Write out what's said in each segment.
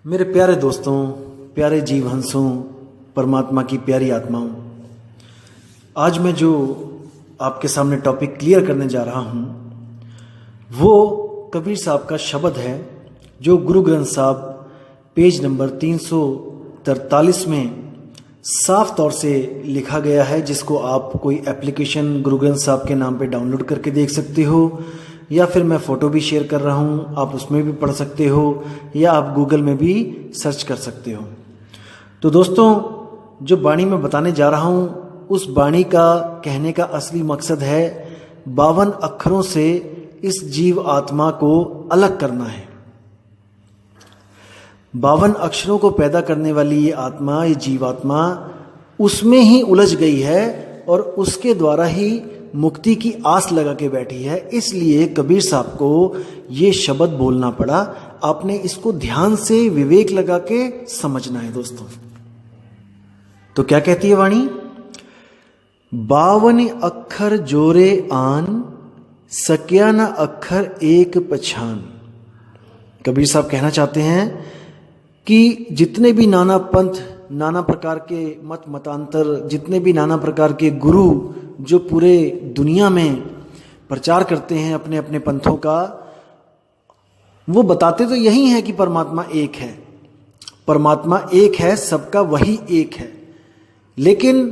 मेरे प्यारे दोस्तों, प्यारे जीव हंसों, परमात्मा की प्यारी आत्माओं, आज मैं जो आपके सामने टॉपिक क्लियर करने जा रहा हूँ वो कबीर साहब का शब्द है जो गुरु ग्रंथ साहब पेज नंबर 343 में साफ तौर से लिखा गया है, जिसको आप कोई एप्लीकेशन गुरु ग्रंथ साहब के नाम पे डाउनलोड करके देख सकते हो, या फिर मैं फ़ोटो भी शेयर कर रहा हूँ, आप उसमें भी पढ़ सकते हो, या आप गूगल में भी सर्च कर सकते हो। तो दोस्तों, जो वाणी मैं बताने जा रहा हूँ उस वाणी का कहने का असली मकसद है 52 अक्षरों से इस जीव आत्मा को अलग करना है। 52 अक्षरों को पैदा करने वाली ये आत्मा, ये जीवात्मा उसमें ही उलझ गई है और उसके द्वारा ही मुक्ति की आस लगा के बैठी है। इसलिए कबीर साहब को ये शब्द बोलना पड़ा। आपने इसको ध्यान से विवेक लगा के समझना है दोस्तों। तो क्या कहती है वाणी? 52 अक्षर जोरे आन, सक्या न अक्षर एक पछान। कबीर साहब कहना चाहते हैं कि जितने भी नाना पंथ, नाना प्रकार के मत मतांतर, जितने भी नाना प्रकार के गुरु जो पूरे दुनिया में प्रचार करते हैं अपने अपने पंथों का, वो बताते तो यही है कि परमात्मा एक है, परमात्मा एक है, सबका वही एक है। लेकिन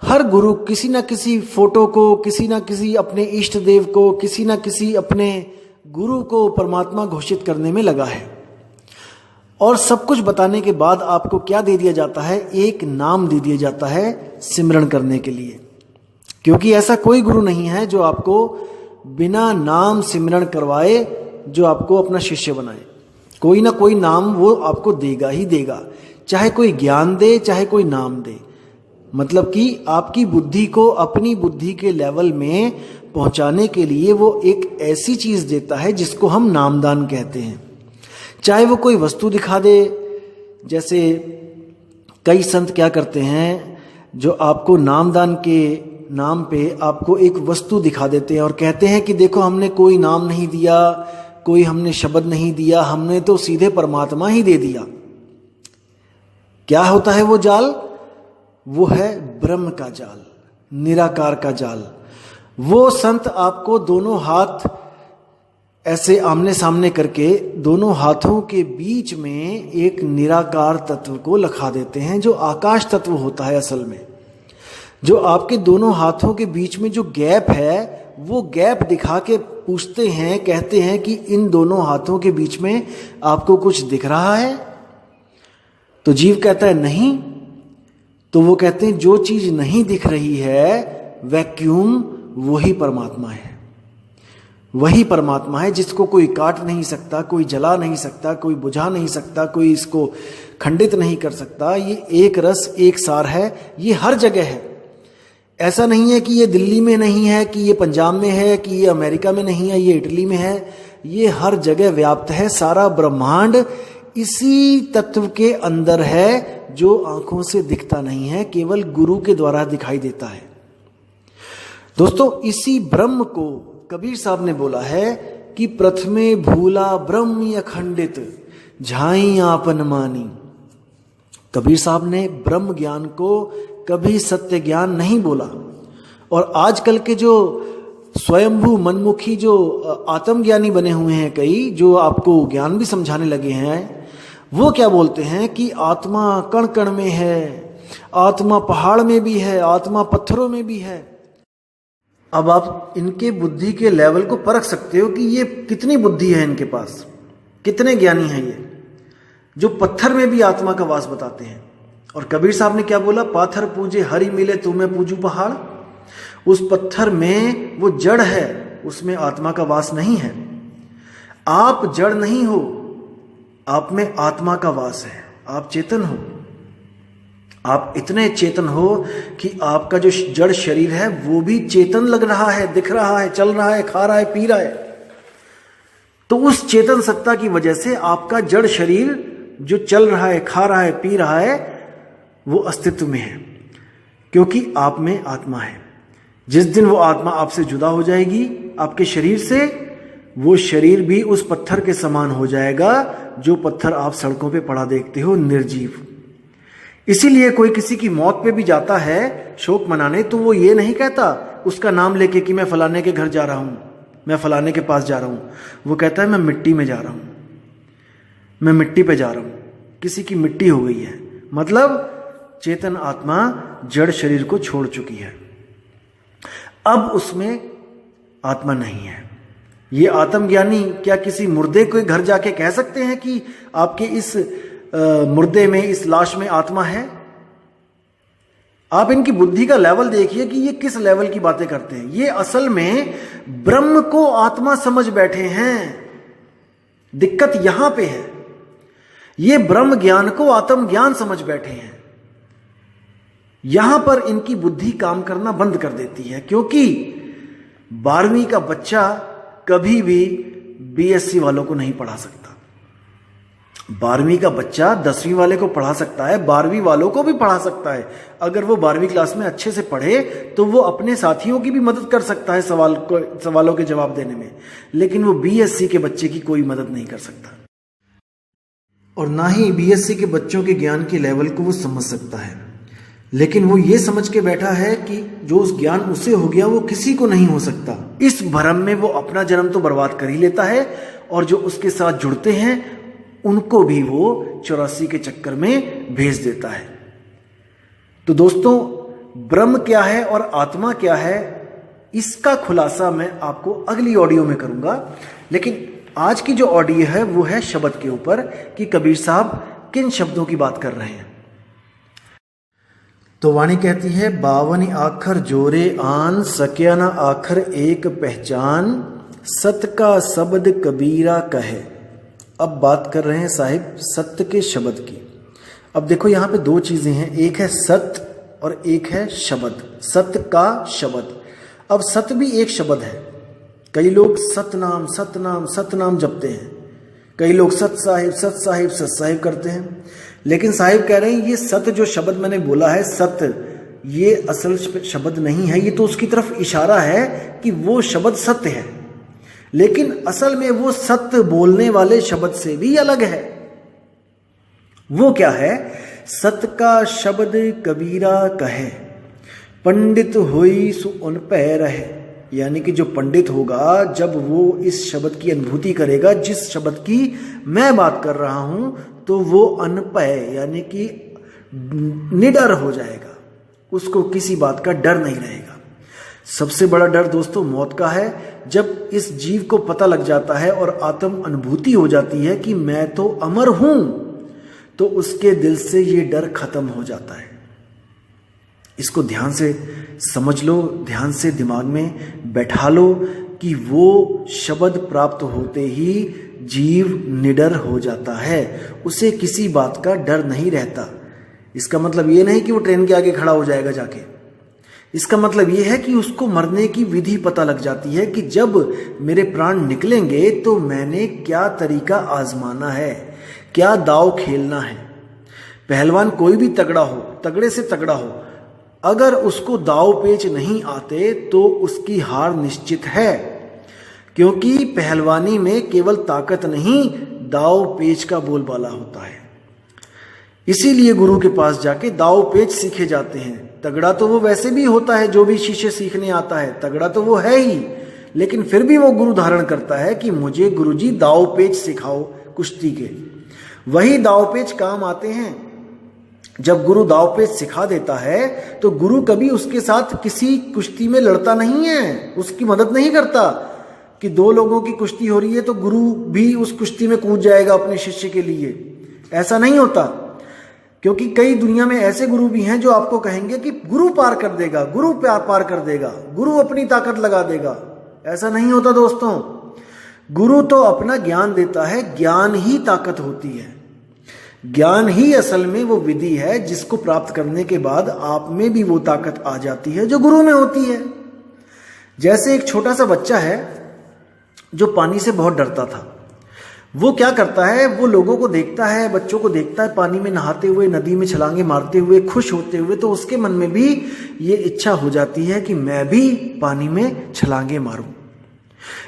हर गुरु किसी ना किसी फोटो को, किसी ना किसी अपने इष्ट देव को, किसी ना किसी अपने गुरु को परमात्मा घोषित करने में लगा है। और सब कुछ बताने के बाद आपको क्या दे दिया जाता है? एक नाम दे दिया जाता है सिमरन करने के लिए। क्योंकि ऐसा कोई गुरु नहीं है जो आपको बिना नाम सिमरन करवाए, जो आपको अपना शिष्य बनाए। कोई ना कोई नाम वो आपको देगा ही देगा, चाहे कोई ज्ञान दे, चाहे कोई नाम दे। मतलब कि आपकी बुद्धि को अपनी बुद्धि के लेवल में पहुंचाने के लिए वो एक ऐसी चीज देता है जिसको हम नामदान कहते हैं। चाहे वो कोई वस्तु दिखा दे, जैसे कई संत क्या करते हैं, जो आपको नामदान के नाम पे आपको एक वस्तु दिखा देते हैं और कहते हैं कि देखो, हमने कोई नाम नहीं दिया, कोई हमने शब्द नहीं दिया, हमने तो सीधे परमात्मा ही दे दिया। क्या होता है वो जाल? वो है ब्रह्म का जाल, निराकार का जाल। वो संत आपको दोनों हाथ ऐसे आमने सामने करके दोनों हाथों के बीच में एक निराकार तत्व को लखा देते हैं, जो आकाश तत्व होता है असल में। जो आपके दोनों हाथों के बीच में जो गैप है, वो गैप दिखा के पूछते हैं, कहते हैं कि इन दोनों हाथों के बीच में आपको कुछ दिख रहा है? तो जीव कहता है नहीं। तो वो कहते हैं जो चीज नहीं दिख रही है, वैक्यूम, वही परमात्मा है। वही परमात्मा है जिसको कोई काट नहीं सकता, कोई जला नहीं सकता, कोई बुझा नहीं सकता, कोई इसको खंडित नहीं कर सकता। ये एक रस एक सार है, ये हर जगह है। ऐसा नहीं है कि ये दिल्ली में नहीं है, कि ये पंजाब में है, कि ये अमेरिका में नहीं है, ये इटली में है। ये हर जगह व्याप्त है। सारा ब्रह्मांड इसी तत्व के अंदर है, जो आंखों से दिखता नहीं है, केवल गुरु के द्वारा दिखाई देता है। दोस्तों, इसी ब्रह्म को कबीर साहब ने बोला है कि प्रथमे भूला ब्रह्म अखंडित, झाई आपन मानी। कबीर साहब ने ब्रह्म ज्ञान को कभी सत्य ज्ञान नहीं बोला। और आजकल के जो स्वयंभू मनमुखी जो आत्मज्ञानी बने हुए हैं कई, जो आपको ज्ञान भी समझाने लगे हैं, वो क्या बोलते हैं कि आत्मा कण कण में है, आत्मा पहाड़ में भी है, आत्मा पत्थरों में भी है। अब आप इनके बुद्धि के लेवल को परख सकते हो कि ये कितनी बुद्धि है इनके पास, कितने ज्ञानी हैं ये, जो पत्थर में भी आत्मा का वास बताते हैं। और कबीर साहब ने क्या बोला? पाथर पूजे हरि मिले, तुम्हें पूजू पहाड़। उस पत्थर में वो जड़ है, उसमें आत्मा का वास नहीं है। आप जड़ नहीं हो, आप में आत्मा का वास है। आप चेतन हो। आप इतने चेतन हो कि आपका जो जड़ शरीर है वो भी चेतन लग रहा है, दिख रहा है, चल रहा है, खा रहा है, पी रहा है। तो उस चेतन सत्ता की वजह से आपका जड़ शरीर जो चल रहा है, खा रहा है, पी रहा है, वो अस्तित्व में है, क्योंकि आप में आत्मा है। जिस दिन वो आत्मा आपसे जुदा हो जाएगी, आपके शरीर से, वो शरीर भी उस पत्थर के समान हो जाएगा जो पत्थर आप सड़कों पे पड़ा देखते हो, निर्जीव। इसीलिए कोई किसी की मौत पे भी जाता है शोक मनाने, तो वो ये नहीं कहता उसका नाम लेके कि मैं फलाने के घर जा रहा हूं, मैं फलाने के पास जा रहा हूं। वो कहता है मैं मिट्टी में जा रहा हूं, मैं मिट्टी पे जा रहा हूं, किसी की मिट्टी हो गई है, मतलब चेतन आत्मा जड़ शरीर को छोड़ चुकी है, अब उसमें आत्मा नहीं है। ये आत्मज्ञानी क्या किसी मुर्दे के घर जाके कह सकते हैं कि आपके इस मुर्दे में, इस लाश में आत्मा है? आप इनकी बुद्धि का लेवल देखिए कि ये किस लेवल की बातें करते हैं। ये असल में ब्रह्म को आत्मा समझ बैठे हैं, दिक्कत यहां पे है। ये ब्रह्म ज्ञान को आत्म ज्ञान समझ बैठे हैं। यहां पर इनकी बुद्धि काम करना बंद कर देती है, क्योंकि 12वीं का बच्चा कभी भी बीएससी वालों को नहीं पढ़ा सकता। 12वीं का बच्चा 10वीं वाले को पढ़ा सकता है, 12वीं वालों को भी पढ़ा सकता है। अगर वो 12वीं क्लास में अच्छे से पढ़े तो वो अपने साथियों की भी मदद कर सकता है सवालों के जवाब देने में, लेकिन वो बीएससी के बच्चे की कोई मदद नहीं कर सकता, और ना ही बीएससी के बच्चों के ज्ञान के लेवल को वो समझ सकता है। लेकिन वो ये समझ के बैठा है कि जो उस ज्ञान उसे हो गया वो किसी को नहीं हो सकता। इस भ्रम में वो अपना जन्म तो बर्बाद कर ही लेता है, और जो उसके साथ जुड़ते हैं उनको भी वो 84 के चक्कर में भेज देता है। तो दोस्तों, ब्रह्म क्या है और आत्मा क्या है, इसका खुलासा मैं आपको अगली ऑडियो में करूंगा। लेकिन आज की जो ऑडियो है वो है शब्द के ऊपर, कि कबीर साहब किन शब्दों की बात कर रहे हैं। तो वाणी कहती है, 52 आखर जोरे आन, सक्या न आखर एक पहचान, सत का शब्द कबीरा कहे। अब बात कर रहे हैं साहिब सत्य के शब्द की। अब देखो यहाँ पे दो चीजें हैं, एक है सत्य और एक है शब्द, सत्य का शब्द। अब सत्य भी एक शब्द है। कई लोग सतनाम सतनाम सतनाम जपते हैं, कई लोग सत साहिब सत साहिब सत साहिब करते हैं, लेकिन साहिब कह रहे हैं ये सत्य जो शब्द मैंने बोला है, सत्य, ये असल शब्द नहीं है, ये तो उसकी तरफ इशारा है कि वो शब्द सत्य है, लेकिन असल में वो सत्य बोलने वाले शब्द से भी अलग है। वो क्या है? सत्य का शब्द कबीरा कहे, पंडित होई सु उन पै रहे। यानी कि जो पंडित होगा, जब वो इस शब्द की अनुभूति करेगा, जिस शब्द की मैं बात कर रहा हूं, तो वो अनपय यानी कि निडर हो जाएगा, उसको किसी बात का डर नहीं रहेगा। सबसे बड़ा डर दोस्तों मौत का है। जब इस जीव को पता लग जाता है और आत्म अनुभूति हो जाती है कि मैं तो अमर हूं, तो उसके दिल से ये डर खत्म हो जाता है। इसको ध्यान से समझ लो, ध्यान से दिमाग में बैठा लो कि वो शब्द प्राप्त होते ही जीव निडर हो जाता है, उसे किसी बात का डर नहीं रहता। इसका मतलब ये नहीं कि वो ट्रेन के आगे खड़ा हो जाएगा जाके, इसका मतलब ये है कि उसको मरने की विधि पता लग जाती है कि जब मेरे प्राण निकलेंगे तो मैंने क्या तरीका आजमाना है, क्या दाव खेलना है। पहलवान कोई भी तगड़ा हो, तगड़े से तगड़ा हो, अगर उसको दाव पेच नहीं आते तो उसकी हार निश्चित है, क्योंकि पहलवानी में केवल ताकत नहीं, दाव पेच का बोलबाला होता है। इसीलिए गुरु के पास जाके दाव पेच सीखे जाते हैं। तगड़ा तो वो वैसे भी होता है, जो भी शीशे सीखने आता है तगड़ा तो वो है ही, लेकिन फिर भी वो गुरु धारण करता है कि मुझे गुरुजी दाव पेच सिखाओ कुश्ती के। वही दाव पेच काम आते हैं। जब गुरु दाव पेच सिखा देता है तो गुरु कभी उसके साथ किसी कुश्ती में लड़ता नहीं है, उसकी मदद नहीं करता कि दो लोगों की कुश्ती हो रही है तो गुरु भी उस कुश्ती में कूद जाएगा अपने शिष्य के लिए। ऐसा नहीं होता, क्योंकि कई दुनिया में ऐसे गुरु भी हैं जो आपको कहेंगे कि गुरु पार कर देगा, गुरु पार कर देगा, गुरु अपनी ताकत लगा देगा। ऐसा नहीं होता दोस्तों। गुरु तो अपना ज्ञान देता है, ज्ञान ही ताकत होती है। ज्ञान ही असल में वो विधि है जिसको प्राप्त करने के बाद आप में भी वो ताकत आ जाती है जो गुरु में होती है। जैसे एक छोटा सा बच्चा है जो पानी से बहुत डरता था, वो क्या करता है, वो लोगों को देखता है, बच्चों को देखता है पानी में नहाते हुए, नदी में छलांगे मारते हुए, खुश होते हुए, तो उसके मन में भी ये इच्छा हो जाती है कि मैं भी पानी में छलांगे मारूं।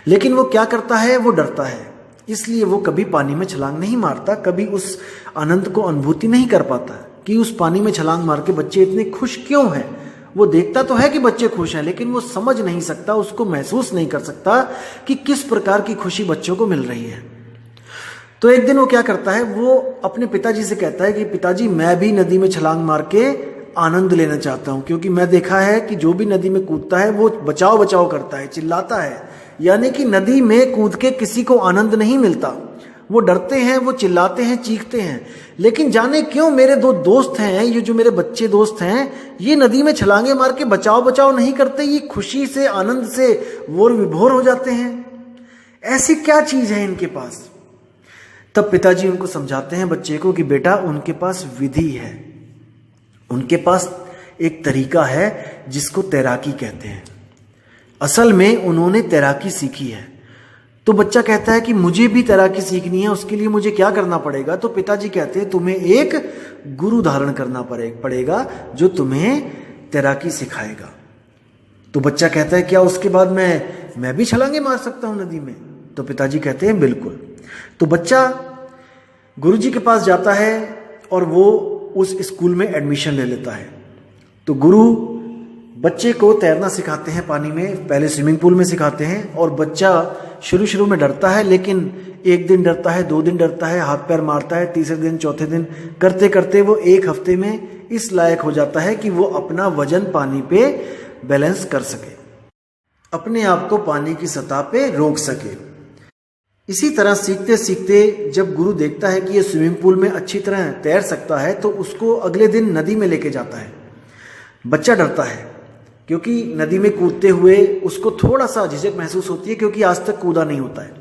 लेकिन वो क्या करता है, वो डरता है, इसलिए वो कभी पानी में छलांग नहीं मारता, कभी उस आनंद को अनुभूति नहीं कर पाता कि उस पानी में छलांग मार के बच्चे इतने खुश क्यों हैं। वो देखता तो है कि बच्चे खुश हैं, लेकिन वो समझ नहीं सकता, उसको महसूस नहीं कर सकता कि किस प्रकार की खुशी बच्चों को मिल रही है। तो एक दिन वो क्या करता है, वो अपने पिताजी से कहता है कि पिताजी, मैं भी नदी में छलांग मार के आनंद लेना चाहता हूं, क्योंकि मैं देखा है कि जो भी नदी में कूदता है वो बचाओ बचाओ करता है, चिल्लाता है, यानी कि नदी में कूद के किसी को आनंद नहीं मिलता। वो डरते हैं, वो चिल्लाते हैं, चीखते हैं। लेकिन जाने क्यों मेरे दो दोस्त हैं, ये जो मेरे बच्चे दोस्त हैं, ये नदी में छलांगे मार के बचाओ बचाओ नहीं करते, ये खुशी से, आनंद से वो विभोर हो जाते हैं। ऐसी क्या चीज है इनके पास? तब पिताजी उनको समझाते हैं बच्चे को कि बेटा, उनके पास विधि है, उनके पास एक तरीका है जिसको तैराकी कहते हैं। असल में उन्होंने तैराकी सीखी है। तो बच्चा कहता है कि मुझे भी तैराकी सीखनी है, उसके लिए मुझे क्या करना पड़ेगा? तो पिताजी कहते हैं तुम्हें एक गुरु धारण करना पड़ेगा जो तुम्हें तैराकी सिखाएगा। तो बच्चा कहता है क्या उसके बाद मैं भी छलांगे मार सकता हूं नदी में? तो पिताजी कहते हैं बिल्कुल। तो बच्चा गुरुजी के पास जाता है और वो उस स्कूल में एडमिशन ले लेता है। तो गुरु बच्चे को तैरना सिखाते हैं पानी में, पहले स्विमिंग पूल में सिखाते हैं, और बच्चा शुरू में डरता है, लेकिन एक दिन डरता है, 2 दिन डरता है, हाथ पैर मारता है, तीसरे दिन, चौथे दिन करते करते वो 1 हफ्ते में इस लायक हो जाता है कि वो अपना वजन पानी पे बैलेंस कर सके, अपने आप को पानी की सतह पे रोक सके। इसी तरह सीखते सीखते जब गुरु देखता है कि ये स्विमिंग पूल में अच्छी तरह तैर सकता है, तो उसको अगले दिन नदी में लेके जाता है। बच्चा डरता है क्योंकि नदी में कूदते हुए उसको थोड़ा सा झिझक महसूस होती है, क्योंकि आज तक कूदा नहीं होता है।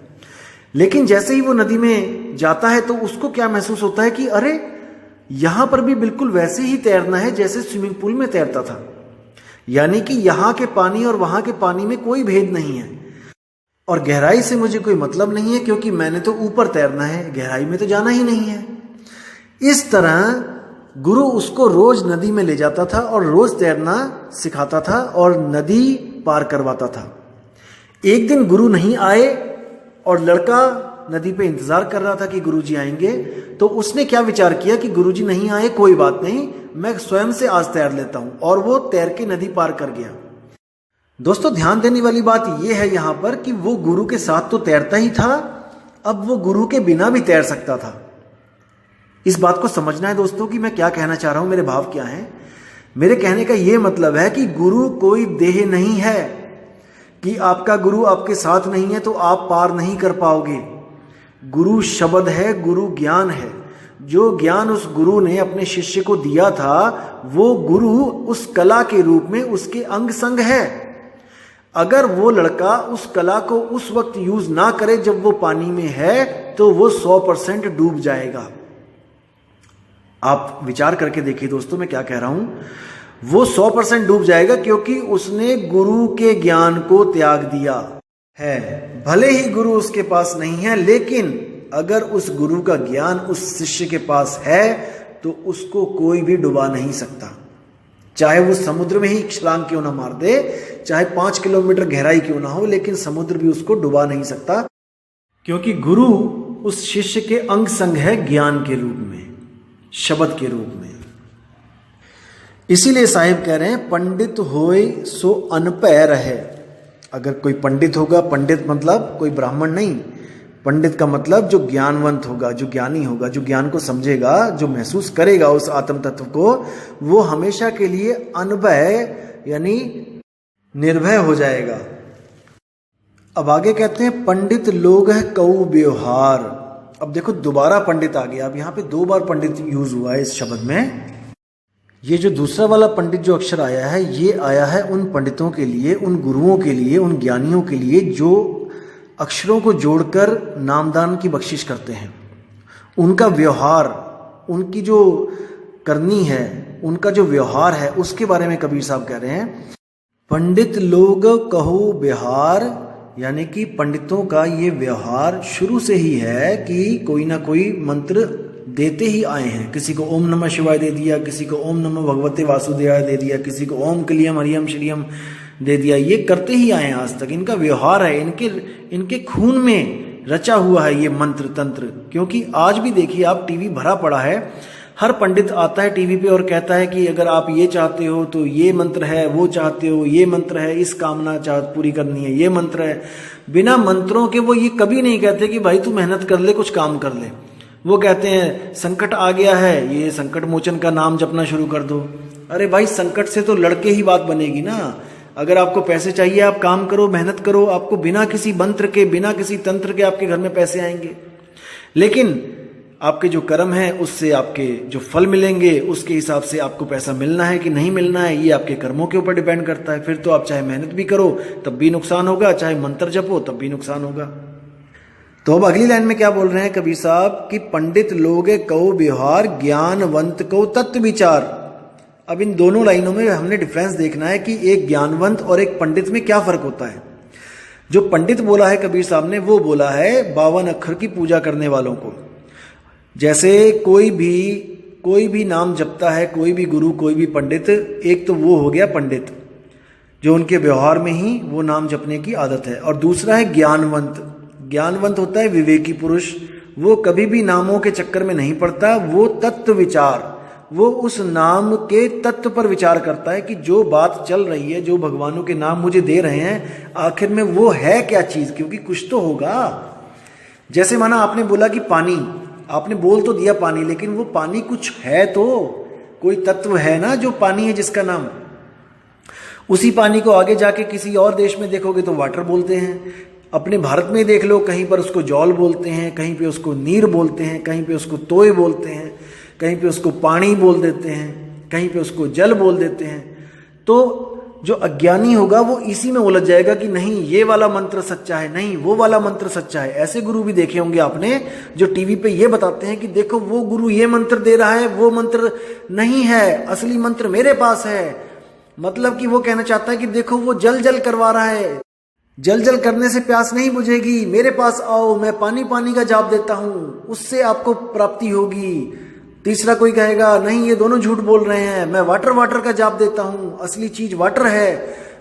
लेकिन जैसे ही वो नदी में जाता है तो उसको क्या महसूस होता है कि अरे, यहां पर भी बिल्कुल वैसे ही तैरना है जैसे स्विमिंग पूल में तैरता था, यानी कि यहां के पानी और वहां के पानी में कोई भेद नहीं है, और गहराई से मुझे कोई मतलब नहीं है, क्योंकि मैंने तो ऊपर तैरना है, गहराई में तो जाना ही नहीं है। इस तरह गुरु उसको रोज नदी में ले जाता था और रोज तैरना सिखाता था और नदी पार करवाता था। एक दिन गुरु नहीं आए और लड़का नदी पे इंतजार कर रहा था कि गुरुजी आएंगे। तो उसने क्या विचार किया कि गुरुजी नहीं आए, कोई बात नहीं, मैं स्वयं से आज तैर लेता हूं, और वो तैर के नदी पार कर गया। दोस्तों, ध्यान देने वाली बात यह है यहां पर कि वो गुरु के साथ तो तैरता ही था, अब वो गुरु के बिना भी तैर सकता था। इस बात को समझना है दोस्तों कि मैं क्या कहना चाह रहा हूं, मेरे भाव क्या हैं। मेरे कहने का यह मतलब है कि गुरु कोई देह नहीं है, कि आपका गुरु आपके साथ नहीं है तो आप पार नहीं कर पाओगे। गुरु शब्द है, गुरु ज्ञान है। जो ज्ञान उस गुरु ने अपने शिष्य को दिया था, वो गुरु उस कला के रूप में उसके अंग संग है। अगर वो लड़का उस कला को उस वक्त यूज ना करे जब वो पानी में है, तो वो 100% डूब जाएगा। आप विचार करके देखिए दोस्तों, मैं क्या कह रहा हूं। वो 100% डूब जाएगा क्योंकि उसने गुरु के ज्ञान को त्याग दिया है। भले ही गुरु उसके पास नहीं है, लेकिन अगर उस गुरु का ज्ञान उस शिष्य के पास है तो उसको कोई भी डुबा नहीं सकता। चाहे वो समुद्र में ही छलांग क्यों ना मार दे, चाहे 5 किलोमीटर गहराई क्यों ना हो, लेकिन समुद्र भी उसको डुबा नहीं सकता, क्योंकि गुरु उस शिष्य के अंग संग है, ज्ञान के रूप में, शब्द के रूप में। इसीलिए साहिब कह रहे हैं, पंडित होए सो अनपय रहे। अगर कोई पंडित होगा, पंडित मतलब कोई ब्राह्मण नहीं, पंडित का मतलब जो ज्ञानवंत होगा, जो ज्ञानी होगा, जो ज्ञान को समझेगा, जो महसूस करेगा उस आत्म तत्व को, वो हमेशा के लिए अनभय यानी निर्भय हो जाएगा। अब आगे कहते हैं, पंडित लोग है कऊ व्यवहार। अब देखो दोबारा पंडित आ गया। अब यहां पे 2 बार पंडित यूज हुआ है इस शब्द में। ये जो दूसरा वाला पंडित जो अक्षर आया है, ये आया है उन पंडितों के लिए, उन गुरुओं के लिए, उन ज्ञानियों के लिए जो अक्षरों को जोड़कर नामदान की बख्शिश करते हैं। उनका व्यवहार, उनकी जो करनी है, उनका जो व्यवहार है, उसके बारे में कबीर साहब कह रहे हैं, पंडित लोग कहो व्यवहार, यानी कि पंडितों का ये व्यवहार शुरू से ही है कि कोई ना कोई मंत्र देते ही आए हैं। किसी को ओम नमः शिवाय दे दिया, किसी को ओम नमः भगवते वासुदेवाय दे दिया, किसी को ओम क्लीयम हरियम श्रीयम दे दिया। ये करते ही आए आज तक, इनका व्यवहार है, इनके खून में रचा हुआ है ये मंत्र तंत्र। क्योंकि आज भी देखिए आप, टीवी भरा पड़ा है, हर पंडित आता है टीवी पे और कहता है कि अगर आप ये चाहते हो तो ये मंत्र है, वो चाहते हो ये मंत्र है, इस कामना पूरी करनी है ये मंत्र है। बिना मंत्रों के वो ये कभी नहीं कहते कि भाई तू मेहनत कर ले, कुछ काम कर ले। वो कहते हैं संकट आ गया है, ये संकट मोचन का नाम जपना शुरू कर दो। अरे भाई, संकट से तो लड़के ही बात बनेगी ना। अगर आपको पैसे चाहिए, आप काम करो, मेहनत करो, आपको बिना किसी मंत्र के, बिना किसी तंत्र के आपके घर में पैसे आएंगे। लेकिन आपके जो कर्म है उससे आपके जो फल मिलेंगे, उसके हिसाब से आपको पैसा मिलना है कि नहीं मिलना है, ये आपके कर्मों के ऊपर डिपेंड करता है। फिर तो आप चाहे मेहनत भी करो तब भी नुकसान होगा, चाहे मंत्र जपो तब भी नुकसान होगा। तो अब अगली लाइन में क्या बोल रहे हैं कबीर साहब कि पंडित लोग कहो व्यवहार, ज्ञानवंत को तत्व विचार। अब इन दोनों लाइनों में हमने डिफरेंस देखना है कि एक ज्ञानवंत और एक पंडित में क्या फर्क होता है। जो पंडित बोला है कबीर साहब ने, वो बोला है 52 अक्षर की पूजा करने वालों को। जैसे कोई भी नाम जपता है, कोई भी गुरु, कोई भी पंडित, एक तो वो हो गया पंडित जो उनके व्यवहार में ही वो नाम जपने की आदत है, और दूसरा है ज्ञानवंत। ज्ञानवंत होता है विवेकी पुरुष, वो कभी भी नामों के चक्कर में नहीं पड़ता, वो तत्व विचार, वो उस नाम के तत्व पर विचार करता है कि जो बात चल रही है, जो भगवानों के नाम मुझे दे रहे हैं, आखिर में वो है क्या चीज, क्योंकि कुछ तो होगा। जैसे माना आपने बोला कि पानी, आपने बोल तो दिया पानी, लेकिन वो पानी कुछ है, तो कोई तत्व है ना जो पानी है जिसका नाम। उसी पानी को आगे जाके किसी और देश में देखोगे तो वाटर बोलते हैं, अपने भारत में देख लो, कहीं पर उसको जौल बोलते हैं, कहीं पे उसको नीर बोलते हैं, कहीं पे उसको तोय बोलते हैं, कहीं पे उसको पानी बोल देते हैं, कहीं पे उसको जल बोल देते हैं। तो जो अज्ञानी होगा वो इसी में उलझ जाएगा कि नहीं ये वाला मंत्र सच्चा है, नहीं वो वाला मंत्र सच्चा है। ऐसे गुरु भी देखे होंगे आपने जो टीवी पे ये बताते हैं कि देखो वो गुरु ये मंत्र दे रहा है, वो मंत्र नहीं है, असली मंत्र मेरे पास है। मतलब कि वो कहना चाहता है कि देखो वो जल जल करवा रहा है, जल जल करने से प्यास नहीं बुझेगी, मेरे पास आओ, मैं पानी पानी का जाप देता हूं, उससे आपको प्राप्ति होगी। तीसरा कोई कहेगा नहीं ये दोनों झूठ बोल रहे हैं, मैं वाटर वाटर का जाप देता हूं, असली चीज वाटर है।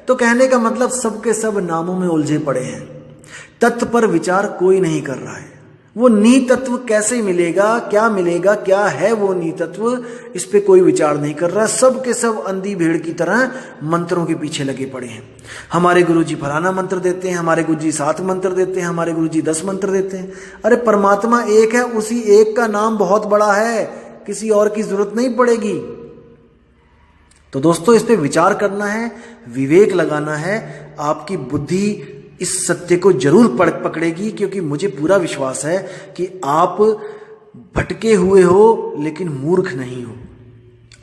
तो कहने का मतलब सबके सब नामों में उलझे पड़े हैं, तत्व पर विचार कोई नहीं कर रहा है। वो नी तत्व कैसे मिलेगा, क्या मिलेगा, क्या है वो नी तत्व, इस पे कोई विचार नहीं कर रहा। सब के सब अंधी भेड़ की तरह मंत्रों के पीछे लगे पड़े हैं। हमारे गुरुजी फलाना मंत्र देते हैं, हमारे गुरुजी 7 मंत्र देते हैं, हमारे गुरुजी 10 मंत्र देते हैं। अरे परमात्मा एक है, उसी एक का नाम बहुत बड़ा है, किसी और की जरूरत नहीं पड़ेगी। तो दोस्तों इस पे विचार करना है, विवेक लगाना है, आपकी बुद्धि इस सत्य को जरूर पकड़ेगी, क्योंकि मुझे पूरा विश्वास है कि आप भटके हुए हो लेकिन मूर्ख नहीं हो।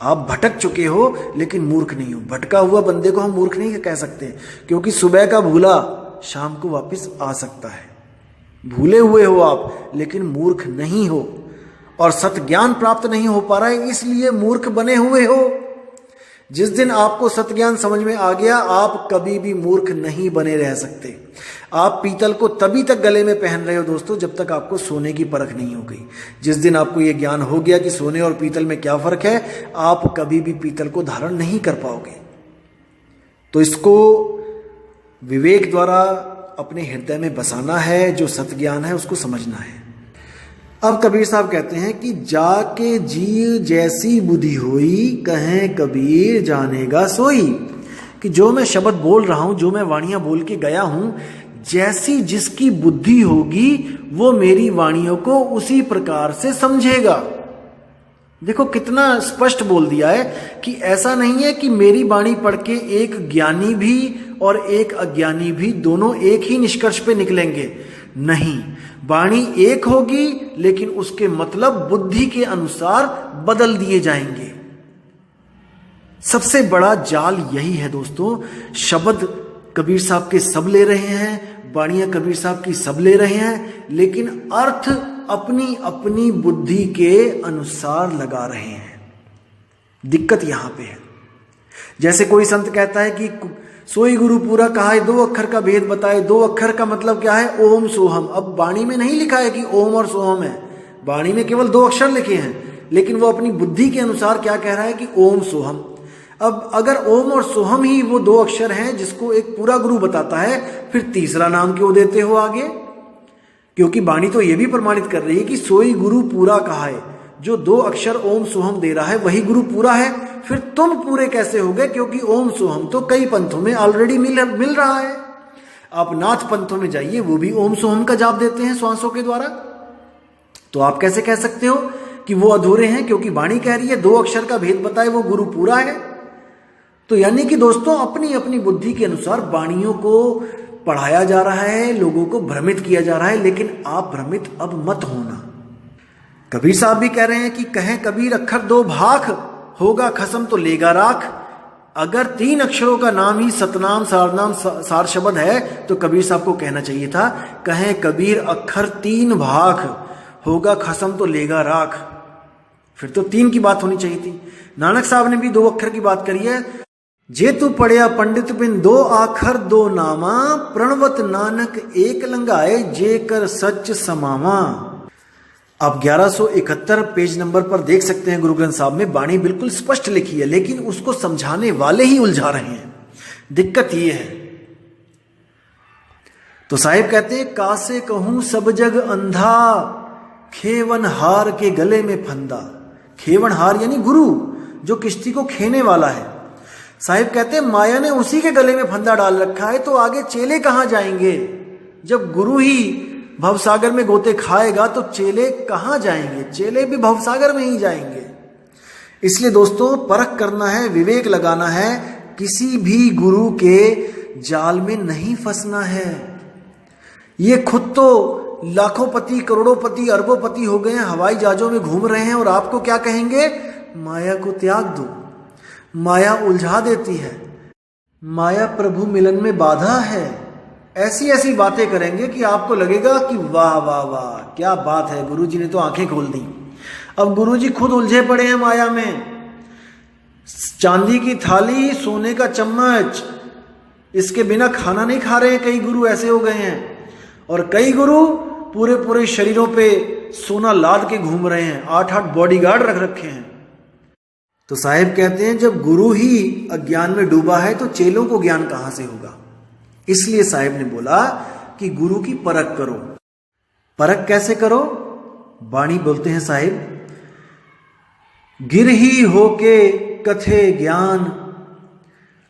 आप भटक चुके हो लेकिन मूर्ख नहीं हो। भटका हुआ बंदे को हम मूर्ख नहीं कह सकते, क्योंकि सुबह का भूला शाम को वापस आ सकता है। भूले हुए हो आप लेकिन मूर्ख नहीं हो, और सत्य ज्ञान प्राप्त नहीं हो पा रहा है इसलिए मूर्ख बने हुए हो। जिस दिन आपको सत्य ज्ञान समझ में आ गया, आप कभी भी मूर्ख नहीं बने रह सकते। आप पीतल को तभी तक गले में पहन रहे हो दोस्तों जब तक आपको सोने की परख नहीं हो गई। जिस दिन आपको यह ज्ञान हो गया कि सोने और पीतल में क्या फर्क है, आप कभी भी पीतल को धारण नहीं कर पाओगे। तो इसको विवेक द्वारा अपने हृदय में बसाना है, जो सत्य ज्ञान है उसको समझना है। अब कबीर साहब कहते हैं कि जाके जी जैसी बुद्धि होई, कहें कबीर जानेगा सोई। कि जो मैं शब्द बोल रहा हूं, जो मैं वाणियां बोल के गया हूं, जैसी जिसकी बुद्धि होगी वो मेरी वाणियों को उसी प्रकार से समझेगा। देखो कितना स्पष्ट बोल दिया है कि ऐसा नहीं है कि मेरी वाणी पढ़ के एक ज्ञानी भी और एक अज्ञानी भी दोनों एक ही निष्कर्ष पे निकलेंगे। नहीं, वाणी एक होगी लेकिन उसके मतलब बुद्धि के अनुसार बदल दिए जाएंगे। सबसे बड़ा जाल यही है दोस्तों। शब्द कबीर साहब के सब ले रहे हैं, वाणियां कबीर साहब की सब ले रहे हैं, लेकिन अर्थ अपनी अपनी बुद्धि के अनुसार लगा रहे हैं। दिक्कत यहां पे है। जैसे कोई संत कहता है कि सोई गुरु पूरा कहा है, 2 अक्षर का भेद बताए। 2 अक्षर का मतलब क्या है? ओम सोहम। अब वाणी में नहीं लिखा है कि ओम और सोहम है, वाणी में केवल 2 अक्षर लिखे हैं, लेकिन वो अपनी बुद्धि के अनुसार क्या कह रहा है कि ओम सोहम। अब अगर ओम और सोहम ही वो दो अक्षर हैं जिसको एक पूरा गुरु बताता है, फिर तीसरा नाम क्यों देते हो आगे? क्योंकि वाणी तो ये भी प्रमाणित कर रही है कि सोई गुरु पूरा कहा है। जो दो अक्षर ओम सोहम दे रहा है वही गुरु पूरा है। फिर तुम पूरे कैसे हो गए? क्योंकि ओम सोहम तो कई पंथों में ऑलरेडी मिल रहा है। आप नाथ पंथों में जाइए, वो भी ओम सोहम का जाप देते हैं श्वासों के द्वारा। तो आप कैसे कह सकते हो कि वो अधूरे हैं? क्योंकि वाणी कह रही है दो अक्षर का भेद बताए वो गुरु पूरा है। तो यानी कि दोस्तों अपनी अपनी बुद्धि के अनुसार वाणियों को पढ़ाया जा रहा है, लोगों को भ्रमित किया जा रहा है, लेकिन आप भ्रमित अब मत होना। कबीर साहब भी कह रहे हैं कि कहें कबीर अक्षर दो भाख, होगा खसम तो लेगा राख। अगर 3 अक्षरों का नाम ही सतनाम सारनाम सार शब्द है तो कबीर साहब को कहना चाहिए था कहें कबीर अक्षर 3 भाख, होगा खसम तो लेगा राख। फिर तो 3 की बात होनी चाहिए थी। नानक साहब ने भी 2 अक्षर की बात करी है। जे तू पढ़िया पंडित बिन 2 आखर 2 नामा, प्रणवत नानक एक लंगाए जे कर सच समावा। आप 1171 पेज नंबर पर देख सकते हैं गुरु ग्रंथ साहब में वाणी बिल्कुल स्पष्ट लिखी है, लेकिन उसको समझाने वाले ही उलझा रहे हैं। दिक्कत ये है। तो साहिब कहते हैं कासे कहूं सब जग अंधा, खेवन हार के गले में फंदा। खेवन हार यानी गुरु, जो किश्ती को खेने वाला है। साहिब कहते हैं माया ने उसी के गले में फंदा डाल रखा है, तो आगे चेले कहां जाएंगे? जब गुरु ही भवसागर में गोते खाएगा तो चेले कहां जाएंगे? चेले भी भवसागर में ही जाएंगे। इसलिए दोस्तों परख करना है, विवेक लगाना है, किसी भी गुरु के जाल में नहीं फंसना है। ये खुद तो लाखोंपति करोड़ोंपति अरबोंपति हो गए हैं, हवाई जहाजों में घूम रहे हैं, और आपको क्या कहेंगे? माया को त्याग दो, माया उलझा देती है, माया प्रभु मिलन में बाधा है। ऐसी ऐसी बातें करेंगे कि आपको लगेगा कि वाह वाह वाह क्या बात है, गुरुजी ने तो आंखें खोल दी। अब गुरुजी खुद उलझे पड़े हैं माया में। चांदी की थाली, सोने का चम्मच, इसके बिना खाना नहीं खा रहे हैं। कई गुरु ऐसे हो गए हैं, और कई गुरु पूरे पूरे शरीरों पे सोना लाद के घूम रहे हैं, 8-8 बॉडीगार्ड रख रखे हैं। तो साहिब कहते हैं जब गुरु ही अज्ञान में डूबा है तो चेलों को ज्ञान कहां से होगा? इसलिए साहिब ने बोला कि गुरु की परख करो। परख कैसे करो? वाणी बोलते हैं साहिब, गिर ही होके कथे ज्ञान,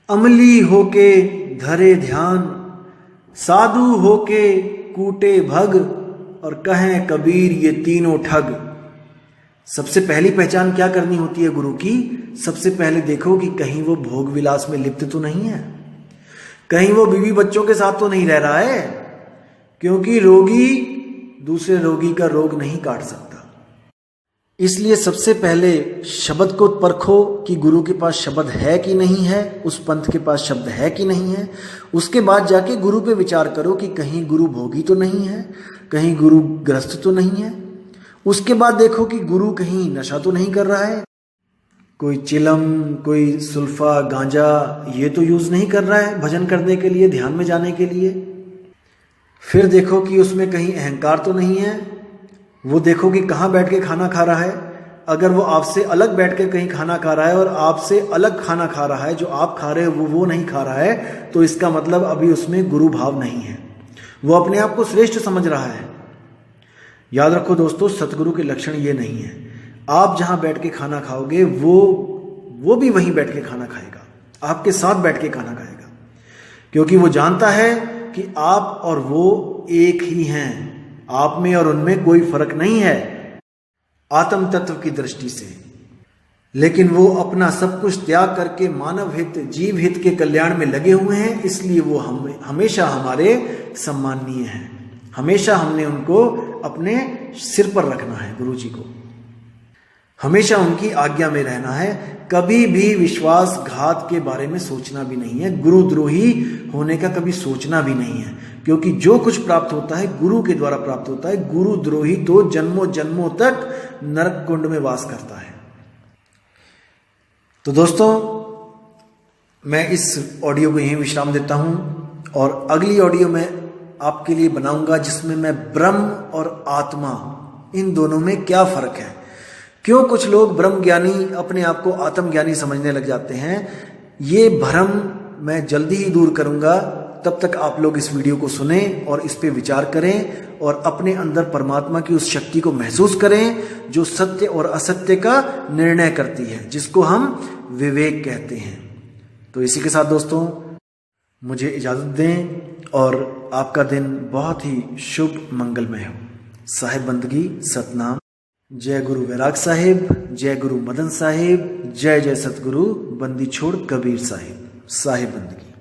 अमली होके धरे ध्यान, साधु होके कूटे भग, और कहें कबीर ये तीनों ठग। सबसे पहली पहचान क्या करनी होती है गुरु की? सबसे पहले देखो कि कहीं वो भोग विलास में लिप्त तो नहीं है, कहीं वो बीवी बच्चों के साथ तो नहीं रह रहा है, क्योंकि रोगी दूसरे रोगी का रोग नहीं काट सकता। इसलिए सबसे पहले शब्द को परखो कि गुरु के पास शब्द है कि नहीं है, उस पंथ के पास शब्द है कि नहीं है। उसके बाद जाके गुरु पे विचार करो कि कहीं गुरु भोगी तो नहीं है, कहीं गुरु ग्रस्त तो नहीं है। उसके बाद देखो कि गुरु कहीं नशा तो नहीं कर रहा है, कोई चिलम, कोई सुल्फा, गांजा ये तो यूज नहीं कर रहा है भजन करने के लिए, ध्यान में जाने के लिए। फिर देखो कि उसमें कहीं अहंकार तो नहीं है। वो देखो कि कहाँ बैठ के खाना खा रहा है। अगर वो आपसे अलग बैठ के कहीं खाना खा रहा है और आपसे अलग खाना खा रहा है, जो आप खा रहे हो वो नहीं खा रहा है, तो इसका मतलब अभी उसमें गुरु भाव नहीं है, वो अपने आप को श्रेष्ठ समझ रहा है। याद रखो दोस्तों, सतगुरु के लक्षण ये नहीं है। आप जहां बैठ के खाना खाओगे वो भी वहीं बैठ के खाना खाएगा, आपके साथ बैठ के खाना खाएगा, क्योंकि वो जानता है कि आप और वो एक ही हैं, आप में और उनमें कोई फर्क नहीं है आत्म तत्व की दृष्टि से। लेकिन वो अपना सब कुछ त्याग करके मानव हित, जीव हित के कल्याण में लगे हुए हैं, इसलिए वो हमेशा हमारे सम्माननीय हैं। हमेशा हमने उनको अपने सिर पर रखना है, गुरु जी को हमेशा उनकी आज्ञा में रहना है। कभी भी विश्वासघात के बारे में सोचना भी नहीं है, गुरुद्रोही होने का कभी सोचना भी नहीं है, क्योंकि जो कुछ प्राप्त होता है गुरु के द्वारा प्राप्त होता है। गुरुद्रोही तो जन्मों जन्मों तक नरक कुंड में वास करता है। तो दोस्तों, मैं इस ऑडियो को यहीं विश्राम देता हूं, और अगली ऑडियो में आपके लिए बनाऊंगा जिसमें मैं ब्रह्म और आत्मा, इन दोनों में क्या फर्क है, क्यों कुछ लोग ब्रह्म ज्ञानी अपने आप को आत्मज्ञानी समझने लग जाते हैं, ये भ्रम मैं जल्दी ही दूर करूंगा। तब तक आप लोग इस वीडियो को सुने और इस पे विचार करें और अपने अंदर परमात्मा की उस शक्ति को महसूस करें जो सत्य और असत्य का निर्णय करती है, जिसको हम विवेक कहते हैं। तो इसी के साथ दोस्तों मुझे इजाजत दें और आपका दिन बहुत ही शुभ मंगलमय हो। साहिब बंदगी सतनाम। जय गुरु वैराग साहिब, जय गुरु मदन साहिब, जय जय सतगुरु बंदी छोड़ कबीर साहिब। साहिब बंदगी।